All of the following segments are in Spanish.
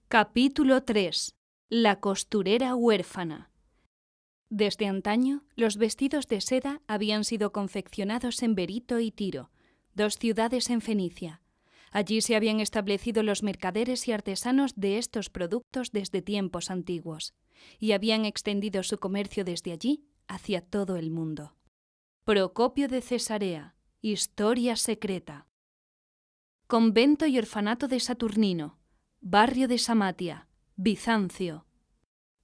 Capítulo 3. La costurera huérfana. Desde antaño, los vestidos de seda habían sido confeccionados en Berito y Tiro, dos ciudades en Fenicia. Allí se habían establecido los mercaderes y artesanos de estos productos desde tiempos antiguos, y habían extendido su comercio desde allí hacia todo el mundo. Procopio de Cesarea. Historia secreta. Convento y orfanato de Saturnino. Barrio de Samatia, Bizancio.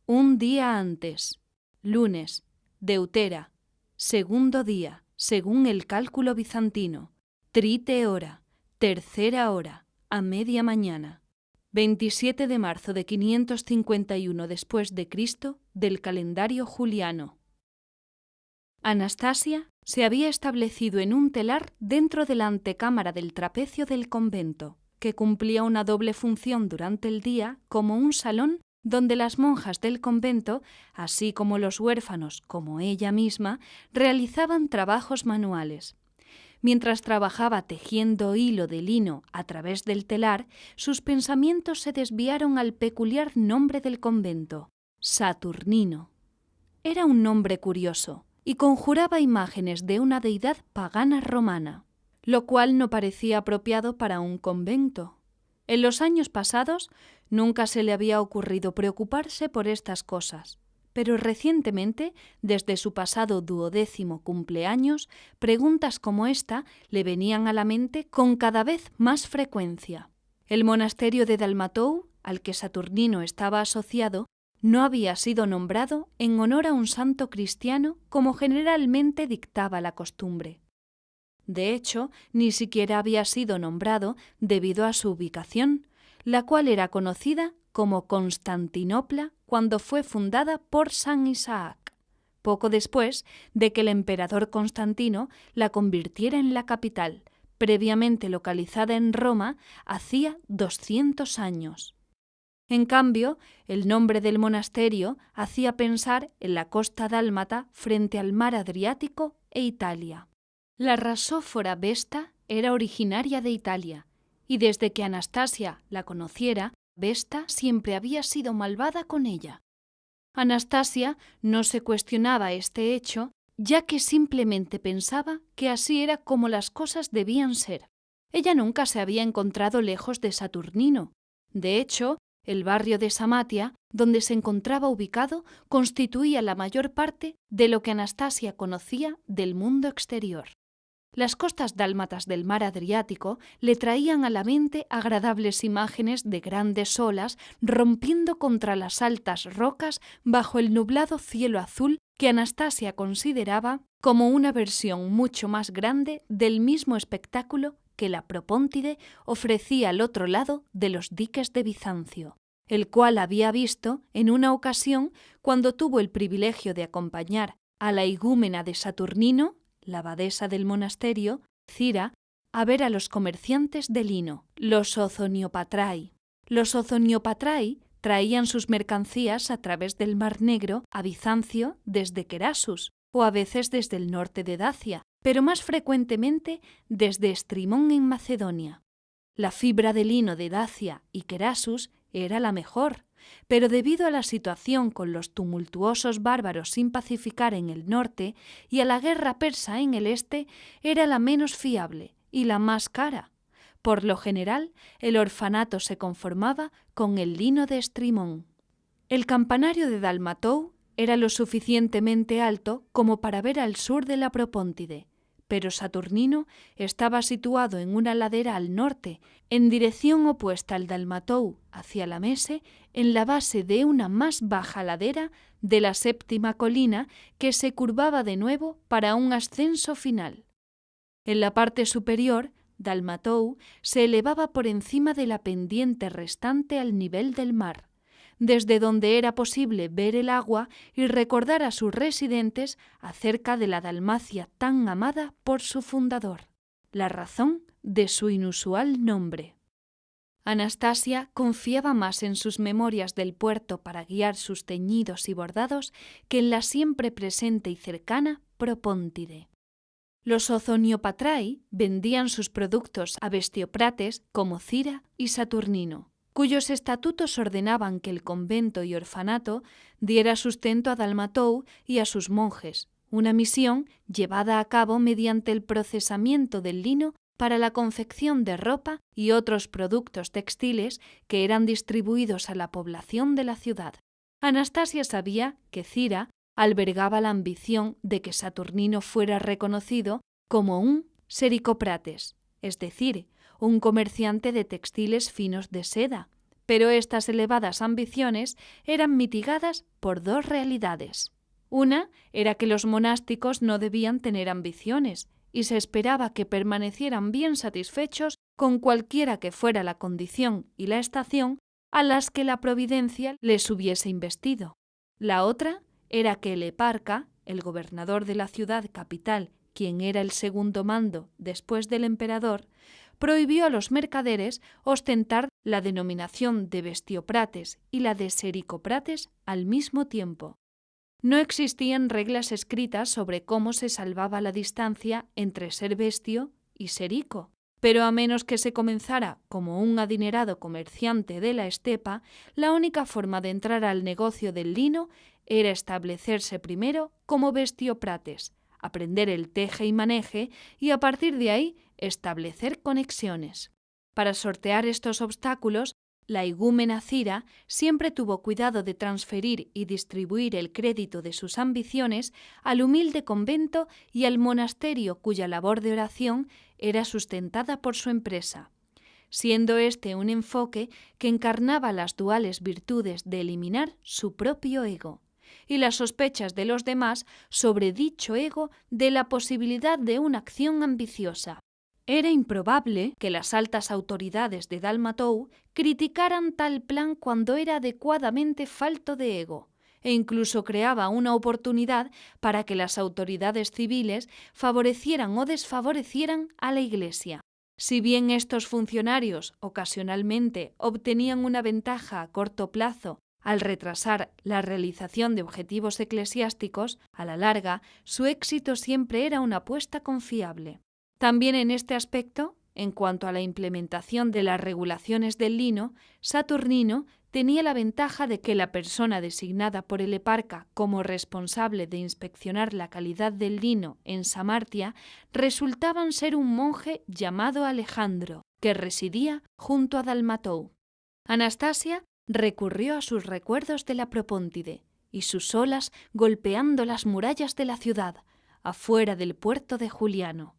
Un día antes, lunes, deutera, segundo día, según el cálculo bizantino, trite hora, tercera hora, a media mañana, 27 de marzo de 551 después de Cristo del calendario juliano. Anastasia se había establecido en un telar dentro de la antecámara del trapecio del convento, que cumplía una doble función durante el día como un salón donde las monjas del convento, así como los huérfanos, como ella misma, realizaban trabajos manuales. Mientras trabajaba tejiendo hilo de lino a través del telar, sus pensamientos se desviaron al peculiar nombre del convento, Saturnino. Era un nombre curioso y conjuraba imágenes de una deidad pagana romana, lo cual no parecía apropiado para un convento. En los años pasados nunca se le había ocurrido preocuparse por estas cosas, pero recientemente, desde su pasado 12º cumpleaños, preguntas como esta le venían a la mente con cada vez más frecuencia. El monasterio de Dalmatou, al que Saturnino estaba asociado, no había sido nombrado en honor a un santo cristiano como generalmente dictaba la costumbre. De hecho, ni siquiera había sido nombrado debido a su ubicación, la cual era conocida como Constantinopla cuando fue fundada por San Isaac, poco después de que el emperador Constantino la convirtiera en la capital, previamente localizada en Roma hacía 200 años. En cambio, el nombre del monasterio hacía pensar en la costa dálmata frente al mar Adriático e Italia. La rasófora Vesta era originaria de Italia, y desde que Anastasia la conociera, Vesta siempre había sido malvada con ella. Anastasia no se cuestionaba este hecho, ya que simplemente pensaba que así era como las cosas debían ser. Ella nunca se había encontrado lejos de Saturnino. De hecho, el barrio de Samatia, donde se encontraba ubicado, constituía la mayor parte de lo que Anastasia conocía del mundo exterior. Las costas dálmatas del mar Adriático le traían a la mente agradables imágenes de grandes olas rompiendo contra las altas rocas bajo el nublado cielo azul que Anastasia consideraba como una versión mucho más grande del mismo espectáculo que la Propóntide ofrecía al otro lado de los diques de Bizancio, el cual había visto en una ocasión cuando tuvo el privilegio de acompañar a la igúmena de Saturnino, la abadesa del monasterio, Cira, a ver a los comerciantes de lino, los Ozoniopatrai. Los Ozoniopatrai traían sus mercancías a través del Mar Negro a Bizancio desde Querasus, o a veces desde el norte de Dacia, pero más frecuentemente desde Estrimón en Macedonia. La fibra de lino de Dacia y Querasus era la mejor, pero debido a la situación con los tumultuosos bárbaros sin pacificar en el norte y a la guerra persa en el este, era la menos fiable y la más cara. Por lo general, el orfanato se conformaba con el lino de Estrimón. El campanario de Dalmatou era lo suficientemente alto como para ver al sur de la Propóntide, pero Saturnino estaba situado en una ladera al norte, en dirección opuesta al Dalmatou hacia la Mese, en la base de una más baja ladera de la séptima colina que se curvaba de nuevo para un ascenso final. En la parte superior, Dalmatou se elevaba por encima de la pendiente restante al nivel del mar, desde donde era posible ver el agua y recordar a sus residentes acerca de la Dalmacia tan amada por su fundador, la razón de su inusual nombre. Anastasia confiaba más en sus memorias del puerto para guiar sus teñidos y bordados que en la siempre presente y cercana Propóntide. Los Ozoniopatrai vendían sus productos a bestioprates como Cira y Saturnino, cuyos estatutos ordenaban que el convento y orfanato diera sustento a Dalmatou y a sus monjes, una misión llevada a cabo mediante el procesamiento del lino para la confección de ropa y otros productos textiles que eran distribuidos a la población de la ciudad. Anastasia sabía que Cira albergaba la ambición de que Saturnino fuera reconocido como un sericoprates, es decir, un comerciante de textiles finos de seda, pero estas elevadas ambiciones eran mitigadas por dos realidades. Una era que los monásticos no debían tener ambiciones y se esperaba que permanecieran bien satisfechos con cualquiera que fuera la condición y la estación a las que la providencia les hubiese investido. La otra era que el eparca, el gobernador de la ciudad capital, quien era el segundo mando después del emperador, prohibió a los mercaderes ostentar la denominación de bestioprates y la de sericoprates al mismo tiempo. No existían reglas escritas sobre cómo se salvaba la distancia entre ser bestio y serico, pero a menos que se comenzara como un adinerado comerciante de la estepa, la única forma de entrar al negocio del lino era establecerse primero como bestioprates, aprender el teje y maneje y a partir de ahí establecer conexiones. Para sortear estos obstáculos, la igúmena Cira siempre tuvo cuidado de transferir y distribuir el crédito de sus ambiciones al humilde convento y al monasterio cuya labor de oración era sustentada por su empresa, siendo este un enfoque que encarnaba las duales virtudes de eliminar su propio ego y las sospechas de los demás sobre dicho ego de la posibilidad de una acción ambiciosa. Era improbable que las altas autoridades de Dalmatou criticaran tal plan cuando era adecuadamente falto de ego, e incluso creaba una oportunidad para que las autoridades civiles favorecieran o desfavorecieran a la Iglesia. Si bien estos funcionarios ocasionalmente obtenían una ventaja a corto plazo al retrasar la realización de objetivos eclesiásticos, a la larga su éxito siempre era una apuesta confiable. También en este aspecto, en cuanto a la implementación de las regulaciones del lino, Saturnino tenía la ventaja de que la persona designada por el eparca como responsable de inspeccionar la calidad del lino en Samartia resultaban ser un monje llamado Alejandro, que residía junto a Dalmatou. Anastasia recurrió a sus recuerdos de la Propóntide y sus olas golpeando las murallas de la ciudad, afuera del puerto de Juliano.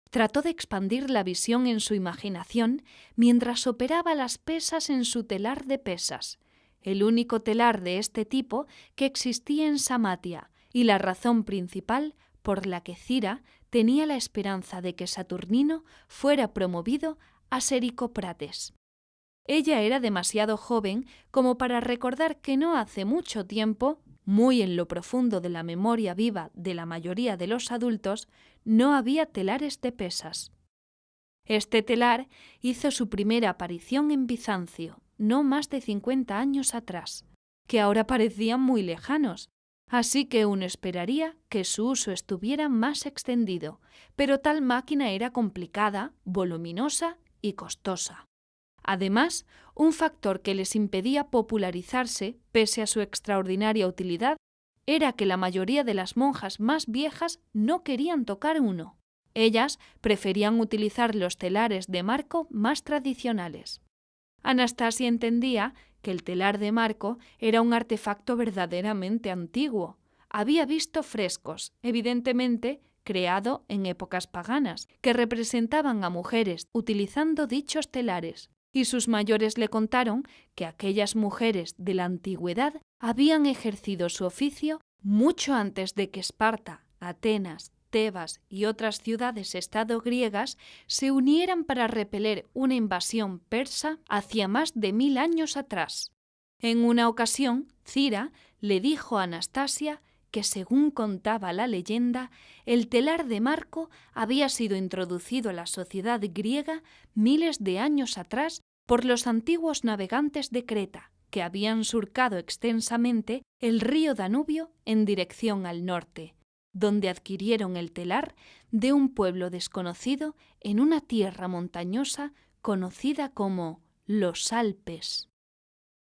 Trató de expandir la visión en su imaginación mientras operaba las pesas en su telar de pesas, el único telar de este tipo que existía en Samatia y la razón principal por la que Cira tenía la esperanza de que Saturnino fuera promovido a sericoprates. Ella era demasiado joven como para recordar que no hace mucho tiempo, muy en lo profundo de la memoria viva de la mayoría de los adultos, no había telares de pesas. Este telar hizo su primera aparición en Bizancio, no más de 50 años atrás, que ahora parecían muy lejanos, así que uno esperaría que su uso estuviera más extendido, pero tal máquina era complicada, voluminosa y costosa. Además, un factor que les impedía popularizarse, pese a su extraordinaria utilidad, era que la mayoría de las monjas más viejas no querían tocar uno. Ellas preferían utilizar los telares de marco más tradicionales. Anastasia entendía que el telar de marco era un artefacto verdaderamente antiguo. Había visto frescos, evidentemente creado en épocas paganas, que representaban a mujeres utilizando dichos telares, y sus mayores le contaron que aquellas mujeres de la antigüedad habían ejercido su oficio mucho antes de que Esparta, Atenas, Tebas y otras ciudades-estado griegas se unieran para repeler una invasión persa hacia más de 1000 años atrás. En una ocasión, Cira le dijo a Anastasia que, según contaba la leyenda, el telar de marco había sido introducido a la sociedad griega miles de años atrás por los antiguos navegantes de Creta, que habían surcado extensamente el río Danubio en dirección al norte, donde adquirieron el telar de un pueblo desconocido en una tierra montañosa conocida como los Alpes.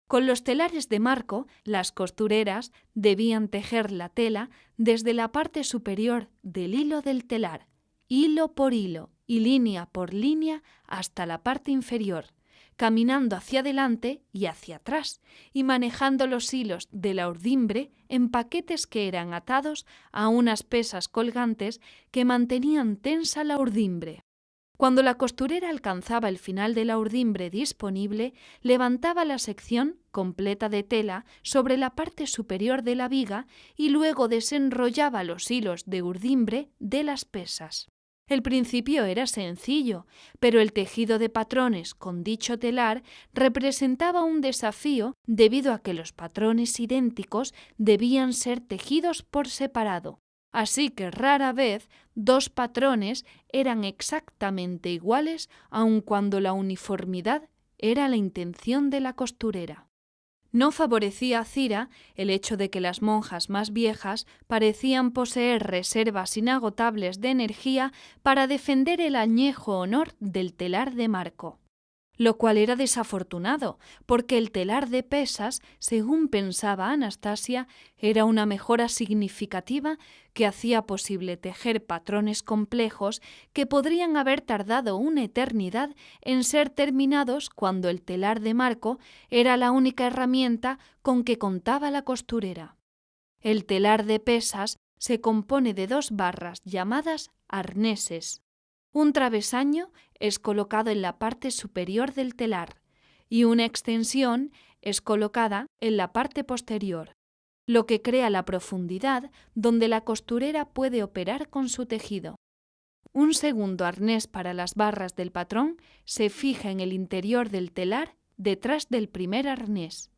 Con los telares de marco, las costureras debían tejer la tela desde la parte superior del hilo del telar, hilo por hilo y línea por línea hasta la parte inferior, caminando hacia adelante y hacia atrás y manejando los hilos de la urdimbre en paquetes que eran atados a unas pesas colgantes que mantenían tensa la urdimbre. Cuando la costurera alcanzaba el final de la urdimbre disponible, levantaba la sección completa de tela sobre la parte superior de la viga y luego desenrollaba los hilos de urdimbre de las pesas. El principio era sencillo, pero el tejido de patrones con dicho telar representaba un desafío debido a que los patrones idénticos debían ser tejidos por separado. Así que rara vez dos patrones eran exactamente iguales, aun cuando la uniformidad era la intención de la costurera. No favorecía a Cira el hecho de que las monjas más viejas parecían poseer reservas inagotables de energía para defender el añejo honor del telar de marco, lo cual era desafortunado, porque el telar de pesas, según pensaba Anastasia, era una mejora significativa que hacía posible tejer patrones complejos que podrían haber tardado una eternidad en ser terminados cuando el telar de marco era la única herramienta con que contaba la costurera. El telar de pesas se compone de 2 barras llamadas arneses. Un travesaño es colocado en la parte superior del telar y una extensión es colocada en la parte posterior, lo que crea la profundidad donde la costurera puede operar con su tejido. Un segundo arnés para las barras del patrón se fija en el interior del telar detrás del primer arnés.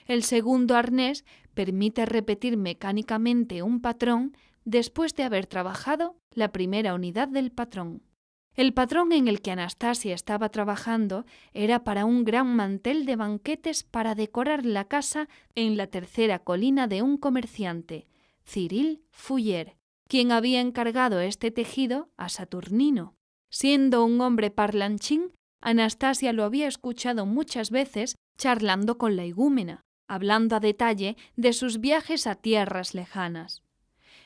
El segundo arnés permite repetir mecánicamente un patrón después de haber trabajado la primera unidad del patrón. El patrón en el que Anastasia estaba trabajando era para un gran mantel de banquetes para decorar la casa en la tercera colina de un comerciante, Cyril Fouillère, quien había encargado este tejido a Saturnino. Siendo un hombre parlanchín, Anastasia lo había escuchado muchas veces charlando con la igúmena, hablando a detalle de sus viajes a tierras lejanas.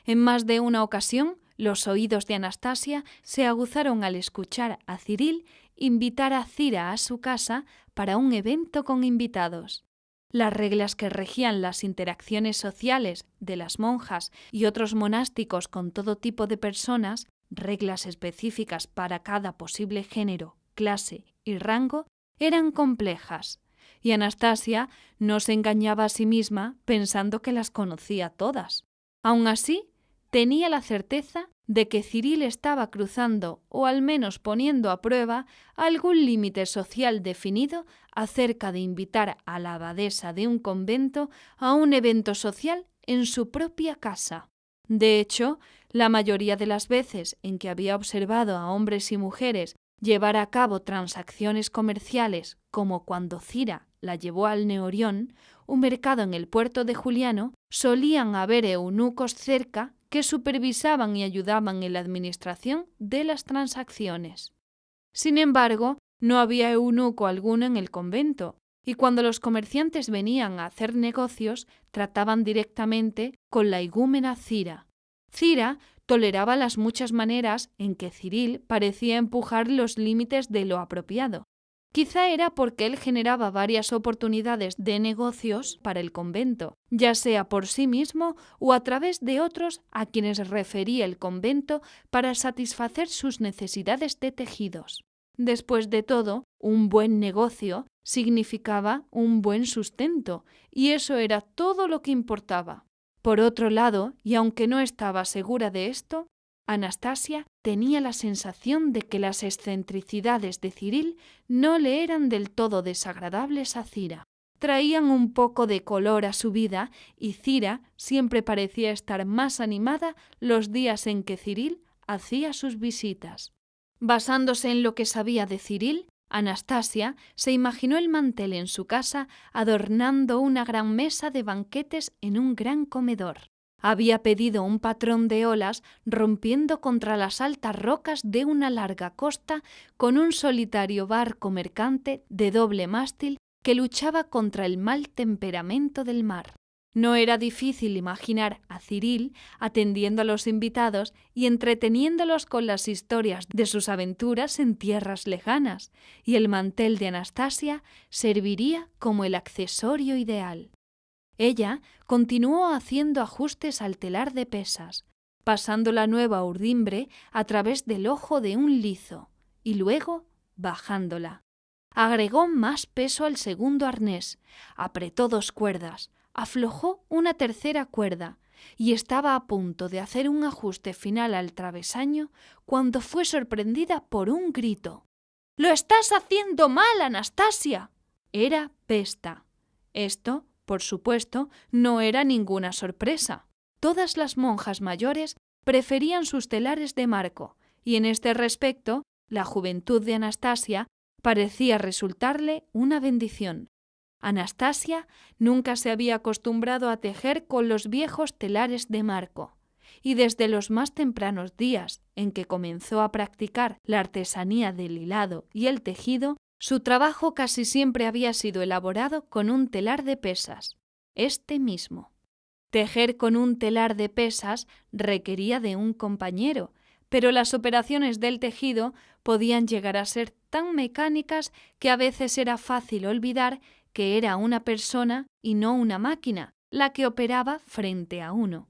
En más de una ocasión, los oídos de Anastasia se aguzaron al escuchar a Cyril invitar a Cira a su casa para un evento con invitados. Las reglas que regían las interacciones sociales de las monjas y otros monásticos con todo tipo de personas, reglas específicas para cada posible género, clase y rango, eran complejas, y Anastasia no se engañaba a sí misma pensando que las conocía todas. Aun así, tenía la certeza de que Cyril estaba cruzando, o al menos poniendo a prueba, algún límite social definido acerca de invitar a la abadesa de un convento a un evento social en su propia casa. De hecho, la mayoría de las veces en que había observado a hombres y mujeres llevar a cabo transacciones comerciales, como cuando Cira la llevó al Neorión, un mercado en el puerto de Juliano, solían haber eunucos cerca que supervisaban y ayudaban en la administración de las transacciones. Sin embargo, no había eunuco alguno en el convento, y cuando los comerciantes venían a hacer negocios, trataban directamente con la igúmena Cira. Cira toleraba las muchas maneras en que Cyril parecía empujar los límites de lo apropiado. Quizá era porque él generaba varias oportunidades de negocios para el convento, ya sea por sí mismo o a través de otros a quienes refería el convento para satisfacer sus necesidades de tejidos. Después de todo, un buen negocio significaba un buen sustento, y eso era todo lo que importaba. Por otro lado, y aunque no estaba segura de esto, Anastasia tenía la sensación de que las excentricidades de Cyril no le eran del todo desagradables a Cira. Traían un poco de color a su vida y Cira siempre parecía estar más animada los días en que Cyril hacía sus visitas. Basándose en lo que sabía de Cyril, Anastasia se imaginó el mantel en su casa adornando una gran mesa de banquetes en un gran comedor. Había pedido un patrón de olas rompiendo contra las altas rocas de una larga costa con un solitario barco mercante de doble mástil que luchaba contra el mal temperamento del mar. No era difícil imaginar a Ciril atendiendo a los invitados y entreteniéndolos con las historias de sus aventuras en tierras lejanas, y el mantel de Anastasia serviría como el accesorio ideal. Ella continuó haciendo ajustes al telar de pesas, pasando la nueva urdimbre a través del ojo de un lizo y luego bajándola. Agregó más peso al segundo arnés, apretó 2 cuerdas, aflojó una tercera cuerda y estaba a punto de hacer un ajuste final al travesaño cuando fue sorprendida por un grito. «¡Lo estás haciendo mal, Anastasia!». Era Vesta. Esto, por supuesto, no era ninguna sorpresa. Todas las monjas mayores preferían sus telares de marco, y en este respecto, la juventud de Anastasia parecía resultarle una bendición. Anastasia nunca se había acostumbrado a tejer con los viejos telares de marco, y desde los más tempranos días en que comenzó a practicar la artesanía del hilado y el tejido, su trabajo casi siempre había sido elaborado con un telar de pesas, este mismo. Tejer con un telar de pesas requería de un compañero, pero las operaciones del tejido podían llegar a ser tan mecánicas que a veces era fácil olvidar que era una persona y no una máquina la que operaba frente a uno.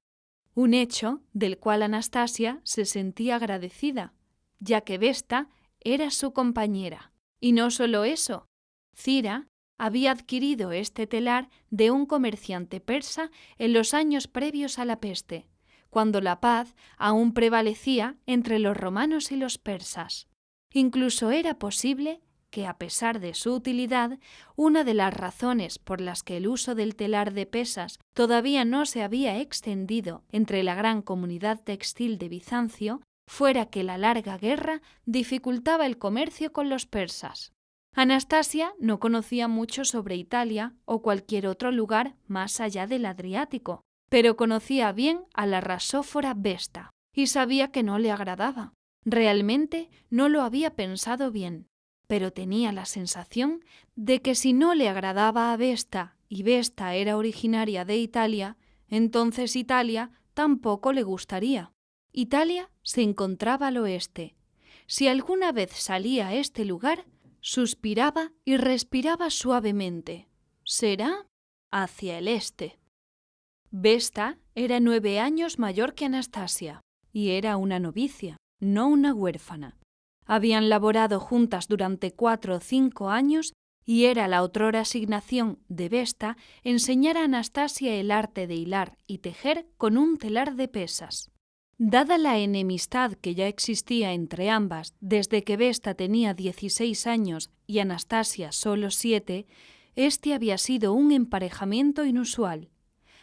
Un hecho del cual Anastasia se sentía agradecida, ya que Vesta era su compañera. Y no solo eso, Cira había adquirido este telar de un comerciante persa en los años previos a la peste, cuando la paz aún prevalecía entre los romanos y los persas. Incluso era posible que, a pesar de su utilidad, una de las razones por las que el uso del telar de pesas todavía no se había extendido entre la gran comunidad textil de Bizancio fuera que la larga guerra dificultaba el comercio con los persas. Anastasia no conocía mucho sobre Italia o cualquier otro lugar más allá del Adriático, pero conocía bien a la rasófora Vesta y sabía que no le agradaba. Realmente no lo había pensado bien, pero tenía la sensación de que si no le agradaba a Vesta y Vesta era originaria de Italia, entonces Italia tampoco le gustaría. Italia se encontraba al oeste. Si alguna vez salía a este lugar, suspiraba y respiraba suavemente. ¿Será? Hacia el este. Vesta era 9 años mayor que Anastasia y era una novicia, no una huérfana. Habían laborado juntas durante 4 o 5 años y era la otrora asignación de Vesta enseñar a Anastasia el arte de hilar y tejer con un telar de pesas. Dada la enemistad que ya existía entre ambas desde que Vesta tenía 16 años y Anastasia solo 7, este había sido un emparejamiento inusual.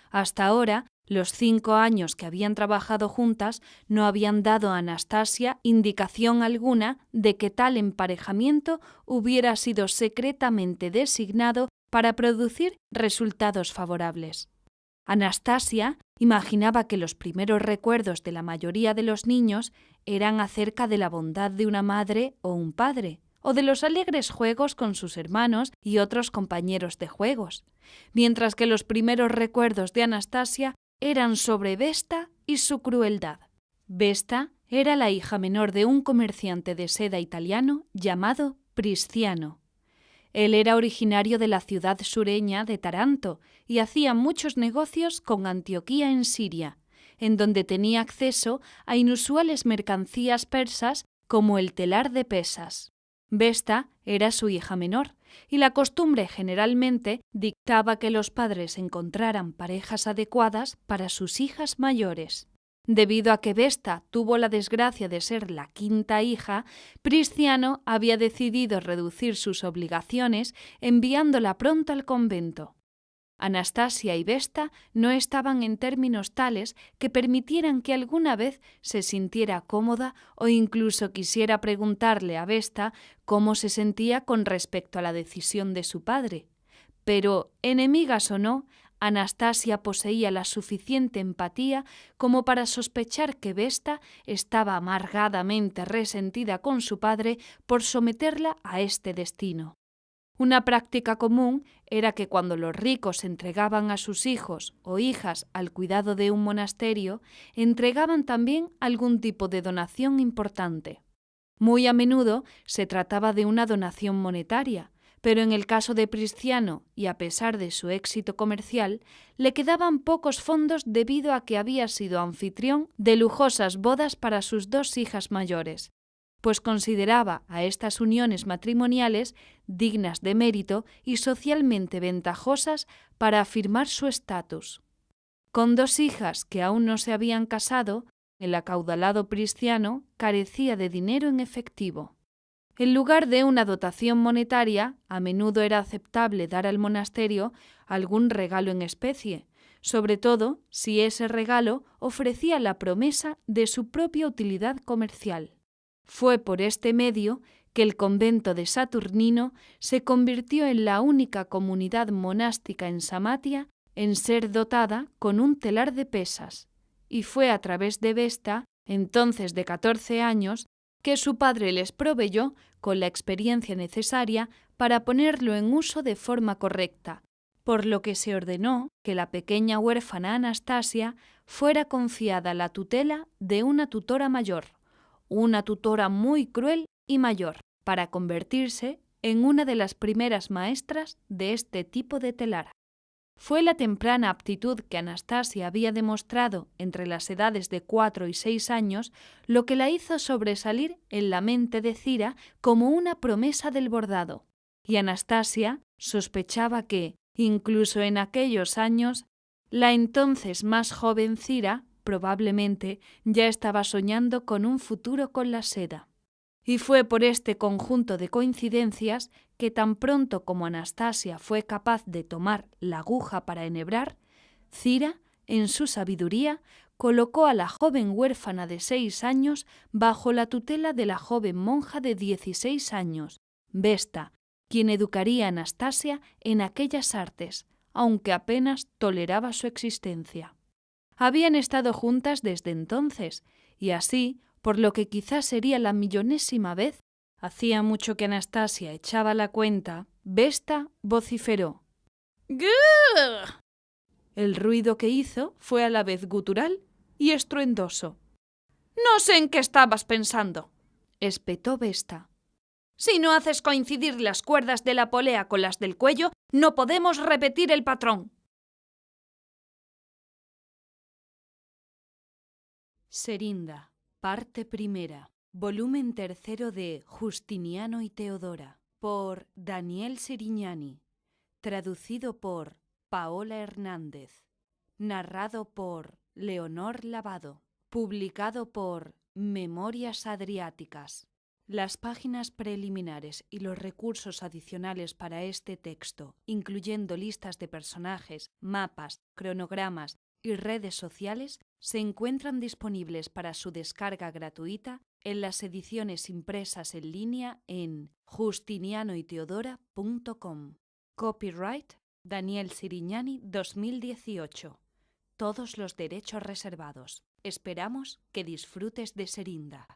Hasta ahora, los 5 años que habían trabajado juntas no habían dado a Anastasia indicación alguna de que tal emparejamiento hubiera sido secretamente designado para producir resultados favorables. Anastasia imaginaba que los primeros recuerdos de la mayoría de los niños eran acerca de la bondad de una madre o un padre, o de los alegres juegos con sus hermanos y otros compañeros de juegos, mientras que los primeros recuerdos de Anastasia eran sobre Vesta y su crueldad. Vesta era la hija menor de un comerciante de seda italiano llamado Prisciano. Él era originario de la ciudad sureña de Taranto y hacía muchos negocios con Antioquía en Siria, en donde tenía acceso a inusuales mercancías persas como el telar de pesas. Vesta era su hija menor, y la costumbre generalmente dictaba que los padres encontraran parejas adecuadas para sus hijas mayores. Debido a que Vesta tuvo la desgracia de ser la 5ª hija, Prisciano había decidido reducir sus obligaciones enviándola pronto al convento. Anastasia y Vesta no estaban en términos tales que permitieran que alguna vez se sintiera cómoda o incluso quisiera preguntarle a Vesta cómo se sentía con respecto a la decisión de su padre. Pero, enemigas o no, Anastasia poseía la suficiente empatía como para sospechar que Vesta estaba amargadamente resentida con su padre por someterla a este destino. Una práctica común era que cuando los ricos entregaban a sus hijos o hijas al cuidado de un monasterio, entregaban también algún tipo de donación importante. Muy a menudo se trataba de una donación monetaria, pero en el caso de Prisciano, y a pesar de su éxito comercial, le quedaban pocos fondos debido a que había sido anfitrión de lujosas bodas para sus 2 hijas mayores, pues consideraba a estas uniones matrimoniales dignas de mérito y socialmente ventajosas para afirmar su estatus. Con 2 hijas que aún no se habían casado, el acaudalado Prisciano carecía de dinero en efectivo. En lugar de una dotación monetaria, a menudo era aceptable dar al monasterio algún regalo en especie, sobre todo si ese regalo ofrecía la promesa de su propia utilidad comercial. Fue por este medio que el convento de Saturnino se convirtió en la única comunidad monástica en Samatia en ser dotada con un telar de pesas, y fue a través de Vesta, entonces de 14 años, que su padre les proveyó con la experiencia necesaria para ponerlo en uso de forma correcta, por lo que se ordenó que la pequeña huérfana Anastasia fuera confiada la tutela de una tutora mayor, una tutora muy cruel y mayor, para convertirse en una de las primeras maestras de este tipo de telar. Fue la temprana aptitud que Anastasia había demostrado entre las edades de 4 y 6 años lo que la hizo sobresalir en la mente de Cira como una promesa del bordado, y Anastasia sospechaba que, incluso en aquellos años, la entonces más joven Cira probablemente ya estaba soñando con un futuro con la seda. Y fue por este conjunto de coincidencias que tan pronto como Anastasia fue capaz de tomar la aguja para enhebrar, Cira, en su sabiduría, colocó a la joven huérfana de 6 años bajo la tutela de la joven monja de 16 años, Vesta, quien educaría a Anastasia en aquellas artes, aunque apenas toleraba su existencia. Habían estado juntas desde entonces, y así, por lo que quizás sería la millonésima vez, hacía mucho que Anastasia echaba la cuenta, Vesta vociferó. ¡Gah! El ruido que hizo fue a la vez gutural y estruendoso. «No sé en qué estabas pensando», espetó Vesta. «Si no haces coincidir las cuerdas de la polea con las del cuello, no podemos repetir el patrón». Serinda, parte primera, volumen 3 de Justiniano y Teodora, por Daniel Serignani, traducido por Paola Hernández, narrado por Leonor Lavado, publicado por Memorias Adriáticas. Las páginas preliminares y los recursos adicionales para este texto, incluyendo listas de personajes, mapas, cronogramas y redes sociales, se encuentran disponibles para su descarga gratuita en las ediciones impresas en línea en justinianoyteodora.com. Copyright Daniel Serignani 2018. Todos los derechos reservados. Esperamos que disfrutes de Serinda.